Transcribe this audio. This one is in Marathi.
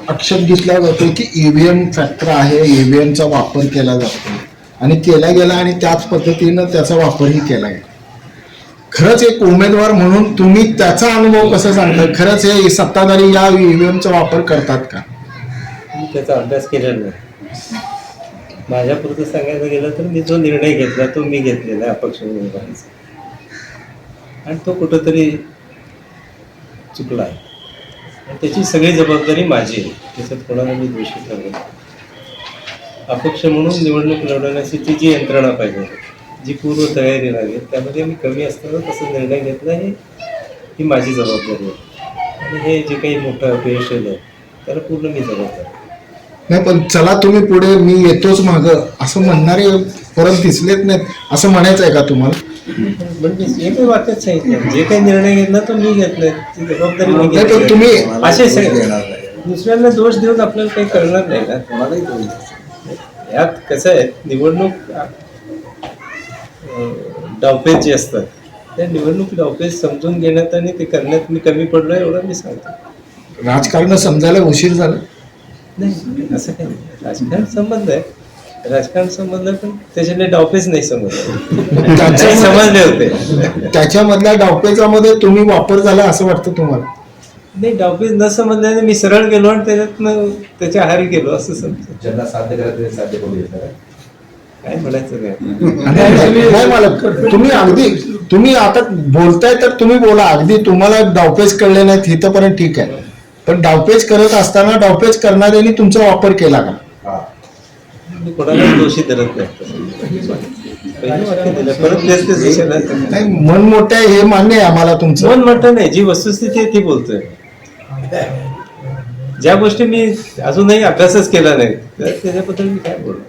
आक्षेप घेतला जातो की ईव्हीएम फॅक्टर आहे, ईव्हीएमचा वापर केला जातो आणि केला गेला आणि त्याच पद्धतीनं त्याचा वापरही केला गेला. खरंच एक उमेदवार म्हणून तुम्ही त्याचा अनुभव कसा सांगता? खरंच हे सत्ताधारी या ईव्हीएमचा वापर करतात का? मी त्याचा अभ्यास केलेला नाही. माझ्यापुरतं सांगायचं गेलं तर मी जो निर्णय घेतला तो मी घेतलेला आहे अपक्ष उमेदवाराचा, आणि तो कुठंतरी चुकला आहे आणि त्याची सगळी जबाबदारी माझी आहे. त्याच्यात कोणाला मी दोषी ठरवत नाही. अपक्ष म्हणून निवडणूक लढवण्यासाठी जी यंत्रणा पाहिजे, जी पूर्व तयारी लागेल, त्यामध्ये मी कमी असताना तसा निर्णय घेतला ही माझी जबाबदारी आहे. आणि हे जे काही मोठं अपयश आलं त्याला पूर्ण मी जबाबदार. नाही, पण चला तुम्ही पुढे, मी येतोच मागं असं म्हणणारे परत दिसलेत नाहीत, असं म्हणायचं आहे का तुम्हाला? म्हणजे हे काही वाक्यात सांगितलं, जे काही निर्णय घेतला तो मी घेतलाय, ती जबाबदारी मी नाही, पण घेतली. तुम्ही असे दुसऱ्यांना दोष देऊन आपल्याला काही करणार नाही ना. कोणालाही दोष यात कसं आहे, निवडणूक डावपेच जे असतात त्या निवडणूक डावपेच समजून घेण्यात आणि ते करण्यात मी कमी पडलो एवढं मी सांगतो. राजकारण समजायला उशीर झाला नाही, असं काही नाही. राजकारण संबंध आहे, राजकारण संबंध, पण त्याच्याने डावपेच नाही समजले होते. त्याच्यामधल्या डावपेचामध्ये तुम्ही वापर झाला असं वाटतं तुम्हाला? नाही, डावपेच न समजल्याने मी सरळ गेलो आणि त्याच्यातनं त्याच्या आहारी गेलो असं समजतो. ज्यांना साध्य करायचं साध्य करू काय म्हणायचं नाही मला तुम्ही आता बोलताय तर तुम्ही बोला, अगदी तुम्हाला डावपेच कळले नाहीत इथपर्यंत ठीक आहे, पण डावपेच करत असताना डावपेच करणाऱ्यांनी तुमचा वापर केला का? मी कोणाला दोषी धरत नाही. नाही, मन मोठं आहे हे मान्य आहे आम्हाला तुमचं. मन मोठं नाही, जी वस्तुस्थिती आहे ती बोलतोय. ज्या गोष्टी मी अजूनही अभ्यासच केला नाही त्याच्याबद्दल मी काय बोलतो.